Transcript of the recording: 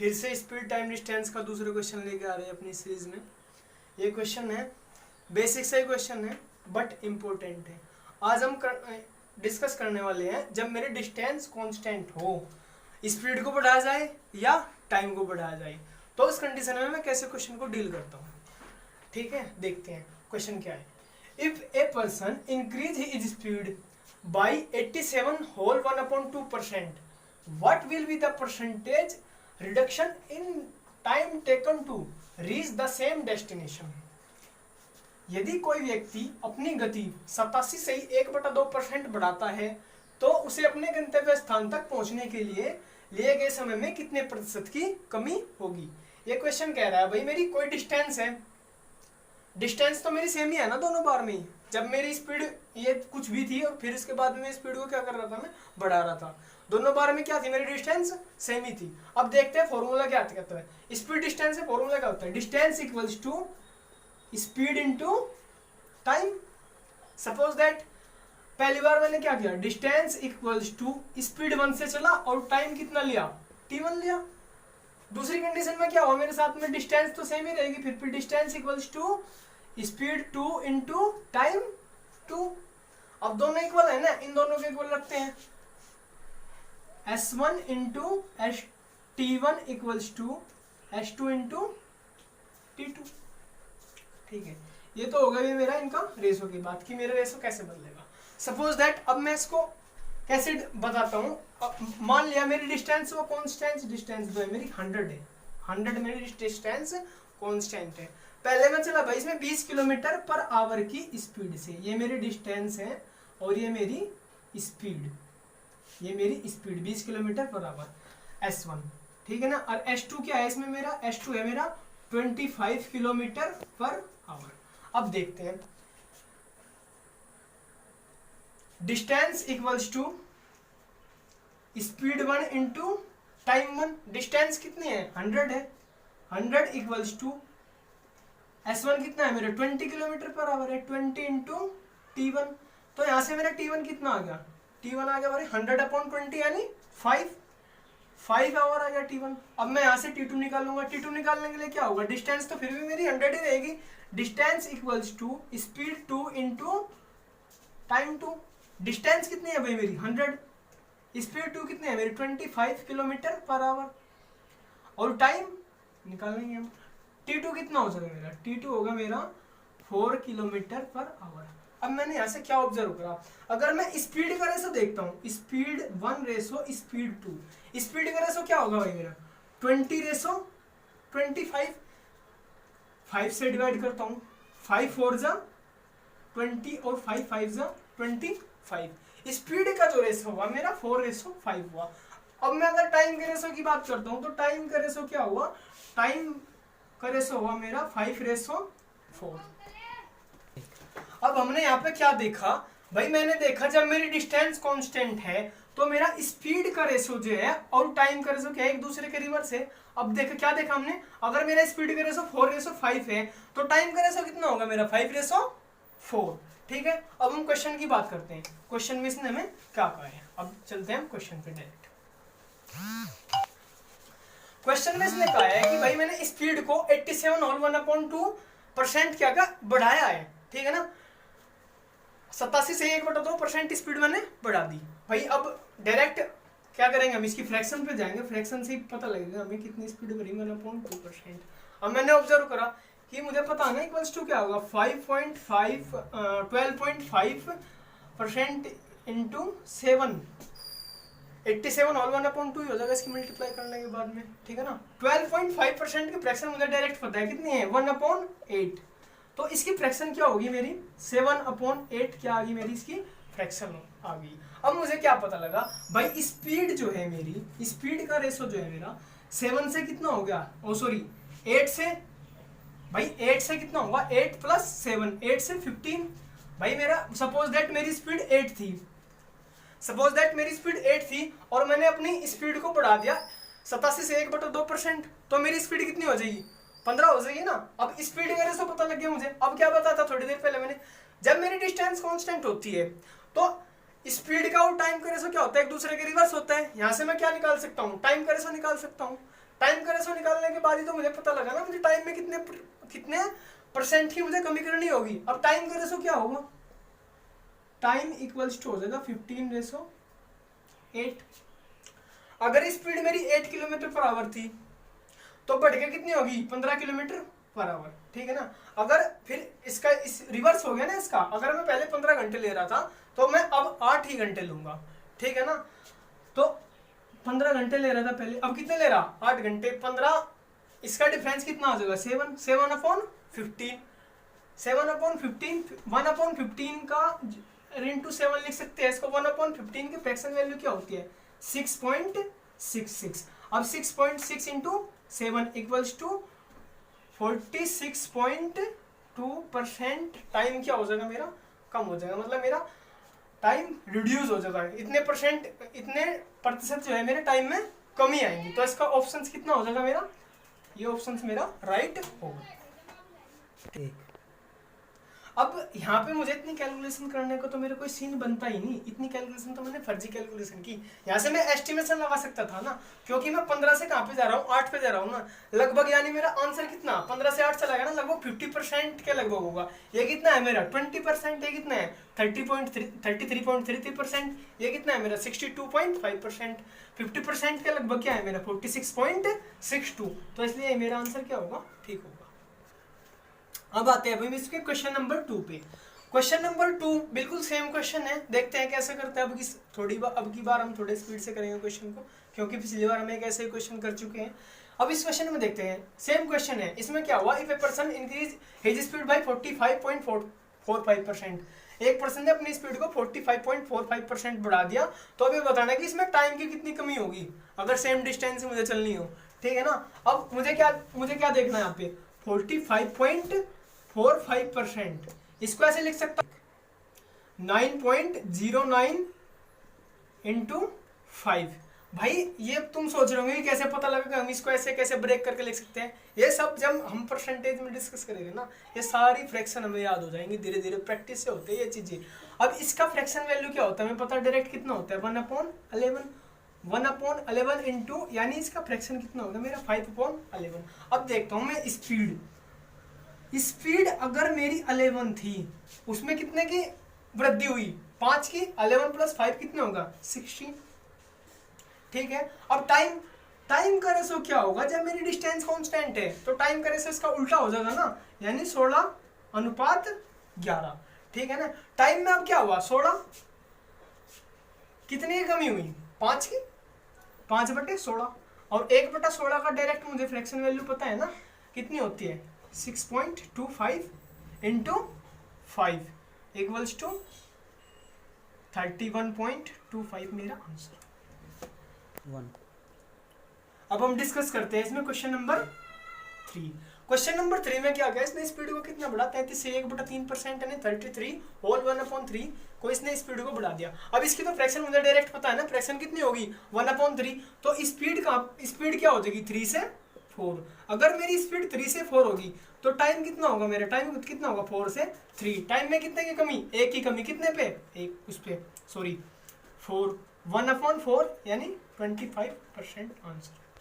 फिर से speed time distance का दूसरा क्वेश्चन लेके आ रहे हैं अपनी सीरीज में। ये क्वेश्चन है बेसिक सा ही क्वेश्चन है बट इम्पोर्टेंट है। आज हम डिस्कस करने वाले हैं जब मेरे डिस्टेंस कांस्टेंट हो, स्पीड को बढ़ाया जाए या टाइम को बढ़ाया जाए, तो उस कंडीशन में मैं कैसे क्वेश्चन को डील करता हूँ। ठीक है, देखते हैं क्वेश्चन क्या है। If a person increase his speed by 87 whole 1/2%, what will be the percentage reduction in time taken to reach the same destination? यदि कोई व्यक्ति अपनी गति 87 से 1/2% बढ़ाता है तो उसे अपने गंतव्य स्थान तक पहुंचने के लिए लिए गए समय में कितने प्रतिशत की कमी होगी। ये क्वेश्चन कह रहा है भाई मेरी कोई डिस्टेंस है, डिस्टेंस तो मेरी सेम ही है ना दोनों बार में ही। जब मेरी स्पीड ये कुछ भी थी और फिर इसके बाद में स्पीड को क्या कर रहा था, मैं बढ़ा रहा था। दोनों बार में क्या थी, मेरी डिस्टेंस सेम ही थी। अब देखते हैं फॉर्मूला क्या कहता है। स्पीड डिस्टेंस से फॉर्मूला क्या होता है, distance equals to speed into time. Suppose that पहली बार मैंने क्या किया, डिस्टेंस इक्वल्स टू स्पीड 1 से चला और टाइम कितना लिया, t1 लिया। दूसरी कंडीशन में क्या हुआ, मेरे साथ में डिस्टेंस तो सेम ही रहेगी, फिर distance equals to speed 2 into time 2। अब दोनों इक्वल है ना, इन दोनों को इक्वल रखते हैं। s1 into t1 equals to s2 into t2। ठीक है, ये तो होगा भी मेरा इनका रेशो की बात कि मेरा रेशो कैसे बदलेगा। सपोज दैट अब मैं इसको कैसे बताता हूँ। मान लिया मेरी डिस्टेंस वो कांस्टेंट डिस्टेंस जो है मेरी 100 है, 100 मेरी डिस्टेंस कांस्टेंट है। पहले मैं चला भाई इसमें 20 किलोमीटर पर आवर की स्पीड से, ये मेरी डिस्टेंस है और ये मेरी स्पीड, ये मेरी speed 20 kilometre per hour S1। ठीक है ना, और S2 क्या है इसमें मेरा, S2 है मेरा 25 किलोमीटर पर आवर। अब देखते हैं distance equals to speed 1 into time 1। Distance कितनी है, 100 है, 100 इक्वल्स टू S1 कितना है मेरा 20 किलोमीटर पर आवर है, 20 इंटू t1। तो यहाँ से मेरा t1 कितना आ गया, t1 आ गया भाई 100/20 यानी 5 आवर आ गया t1। अब मैं यहाँ से t2 निकालूंगा, t2 निकालने के लिए क्या होगा, डिस्टेंस तो फिर भी मेरी 100 ही रहेगी। Distance equals to speed 2 into time 2। Distance कितनी है भाई मेरी 100, स्पीड 2 कितनी है मेरी 25 किलोमीटर पर आवर, और टाइम निकालेंगे हम। t2 कितना हो जाएगा मेरा, t2 होगा मेरा 4 किलोमीटर पर आवर। अब मैंने यहाँ से क्या ऑब्जर्व करा, अगर मैं स्पीड का रेशो देखता हूँ, स्पीड 1 रेशो स्पीड 2, स्पीड का रेशो क्या होगा भाई मेरा 20 रेशो 25। 5 से डिवाइड करता हूँ, 5 4 जा 20 और 5 5 जा 25। स्पीड का जो रेशो हुआ मेरा 4 रेशो 5 हुआ। अब मैं अगर टाइम के रेशो की बात करता हूँ तो टाइम का रेशो क्या हुआ, टाइम का रेशो हुआ मेरा 5 रेशो 4। अब हमने यहाँ पे क्या देखा भाई, मैंने देखा जब मेरी डिस्टेंस कांस्टेंट है तो मेरा स्पीड का रेशो जो है और टाइम का रेशो क्या है, एक दूसरे के रिवर्स है। अब देखा क्या देखा हमने, अगर मेरा स्पीड का रेशो 4 रेशो 5 है तो टाइम का रेशो कितना होगा मेरा 5 रेशो 4। ठीक है, अब हम क्वेश्चन की बात करते हैं, क्वेश्चन में इसने हमें क्या कहा है। अब चलते हैं क्वेश्चन पे डायरेक्ट। क्वेश्चन में इसने कहा है कि भाई मैंने स्पीड को 87 होल 1/2% क्या का बढ़ाया है। ठीक है ना, 87 से 1/2% स्पीड मैंने बढ़ा दी। भाई अब डायरेक्ट क्या करेंगे, हम इसकी फ्रैक्शन पे जाएंगे, फ्रैक्शन से ही पता लगेगा हमें कितनी स्पीड बढ़ी 1/2%। अब मैंने ऑब्जर्व करा कि मुझे पता है ना इक्वल्स टू क्या होगा 12.5% इंटू 7, 87 होल 1/2 हो जाएगा इसकी मल्टीप्लाई करने के बाद में। ठीक है ना, 12.5% की फ्रैक्शन मुझे डायरेक्ट पता है कितनी है 1/8। तो इसकी फ्रैक्शन क्या होगी मेरी 7/8 क्या आ गई मेरी इसकी फ्रैक्शन आ गई। अब मुझे क्या पता लगा भाई, स्पीड जो है मेरी, स्पीड का रेशो जो है मेरा 7 से कितना हो गया, ओ सॉरी 8 से, भाई 8 से कितना होगा 8 + 7, 8 से 15। भाई मेरा सपोज दैट मेरी स्पीड 8 थी, सपोज दैट मेरी स्पीड 8 थी और मैंने अपनी स्पीड को बढ़ा दिया 87 से 1/2%, तो मेरी स्पीड कितनी हो जाएगी 15 हो जाएगी ना। अब स्पीड का रेशो पता लग गया मुझे। अब क्या पता था थोड़ी देर पहले मैंने, जब मेरी डिस्टेंस कांस्टेंट होती है तो स्पीड का और टाइम का रेशो क्या होता है, एक दूसरे के रिवर्स होता है। यहाँ से मैं क्या निकाल सकता हूँ, टाइम का रेशो निकाल सकता हूँ। टाइम का रेशो निकालने के बाद ही तो मुझे पता लगा ना मुझे टाइम में कितने परसेंट की मुझे कमी करनी होगी। अब टाइम का रेशो क्या होगा, टाइम इक्वल्स टू हो जाएगा 15/8। अगर स्पीड मेरी 8 किलोमीटर पर आवर थी तो बढ़ के कितनी होगी, 15 किलोमीटर पर आवर, ठीक है ना। अगर फिर इसका इस रिवर्स हो गया ना इसका, अगर मैं पहले 15 घंटे ले रहा था तो मैं अब 8 ही घंटे लूंगा, ठीक है ना। तो 15 घंटे ले रहा था पहले, अब कितने ले रहा, 8 घंटे। 15, इसका डिफरेंस कितना आ जाएगा, 7। 7/15, 7/15, 1/15 का इंटू 7 लिख सकते हैं इसको। 1/15 की फ्रैक्शन वैल्यू क्या होती है, 6.66। अब 6.6 इंटू 7 इक्वल्स टू 46.2%। टाइम क्या हो जाएगा मेरा, कम हो जाएगा, मतलब मेरा टाइम रिड्यूस हो जाता है, इतने प्रतिशत जो है मेरे टाइम में कमी आएंगी। तो इसका ऑप्शन कितना हो जाएगा मेरा, ये ऑप्शन मेरा राइट होगा। ठीक, अब यहाँ पे मुझे इतनी कैलकुलेशन करने को तो मेरे कोई सीन बनता ही नहीं, इतनी कैलकुलेशन तो मैंने फर्जी कैलकुलेशन की। यहाँ से मैं एस्टिमेशन लगा सकता था ना, क्योंकि मैं 15 से कहाँ पे जा रहा हूँ, 8 पे जा रहा हूँ ना लगभग, यानी मेरा आंसर कितना 15 से 8 चला गया ना, लगभग 50% के लगभग होगा। ये कितना है मेरा 20%, ये कितना है 33.33%, ये कितना है मेरा 62.5%। 50% के लगभग क्या है मेरा 46.62। तो इसलिए मेरा आंसर क्या होगा, ठीक होगा। अब आते हैं भाई इसके क्वेश्चन नंबर 2 पे। क्वेश्चन नंबर 2 बिल्कुल सेम क्वेश्चन है, देखते हैं कैसे करते हैं। अब की बार हम थोड़े स्पीड से करेंगे क्वेश्चन को, क्योंकि पिछली बार हम एक ऐसे क्वेश्चन कर चुके हैं। अब इस क्वेश्चन में देखते हैं, सेम क्वेश्चन है। इसमें क्या हुआ, if a person increase his speed bye 45.45%, एक पर्सन ने अपनी स्पीड को 45.45% बढ़ा दिया, तो अब ये बताना है कि इसमें टाइम की कितनी कमी होगी अगर सेम डिस्टेंस से मुझे चलनी हो, ठीक है ना। अब मुझे क्या देखना है यहाँ पे, 45.45%, इसको ऐसे लिख सकता 9.09 इंटू 5। भाई ये तुम सोच रहे होंगे कि कैसे पता लगेगा, हम इसको ऐसे कैसे ब्रेक करके लिख सकते हैं। ये सब जब हम परसेंटेज में डिस्कस करेंगे ना, ये सारी फ्रैक्शन हमें याद हो जाएंगी, धीरे धीरे प्रैक्टिस से होते हैं ये चीजें। अब इसका फ्रैक्शन वैल्यू क्या होता है हमें पता, डायरेक्ट कितना होता है 1/11। 1/11 इंटू, यानी इसका फ्रैक्शन कितना होगा मेरा 5/11। अब देखता हूँ मैं स्पीड अगर मेरी 11 थी, उसमें कितने की वृद्धि हुई, 5 की। 11 + 5 कितने होगा 16, ठीक है। अब टाइम का रेशो क्या होगा, जब मेरी डिस्टेंस कांस्टेंट है तो टाइम का रेशो इसका उल्टा हो जाएगा ना, यानी 16:11, ठीक है ना। टाइम में अब क्या हुआ 16, कितनी की कमी हुई 5 की, 5/16, और 1/16 का डायरेक्ट मुझे फ्रैक्शन वैल्यू पता है ना कितनी होती है, 6.25 इंटू 5 इक्वल्स टू 31.25 मेरा आंसर 1। अब हम डिस्कस करते हैं इसमें क्वेश्चन नंबर 3। क्वेश्चन नंबर 3 में क्या गया, इसने स्पीड को कितना बढ़ा, 33 से 1/3% यानी 33 होल 1/3 को इसने स्पीड को बढ़ा दिया। अब इसकी तो फ्रैक्शन मुझे डायरेक्ट पता है ना, फ्रैक्शन कितनी होगी 1/3, तो स्पीड क्या हो जाएगी 3 से 4। अगर मेरी स्पीड 3 से 4 होगी तो टाइम कितना होगा, मेरा टाइम कितना होगा 4 से 3। टाइम में कितने की कमी, 1 की कमी, कितने पे, एक उस पे, सॉरी 4, 1/4 यानी 25% आंसर।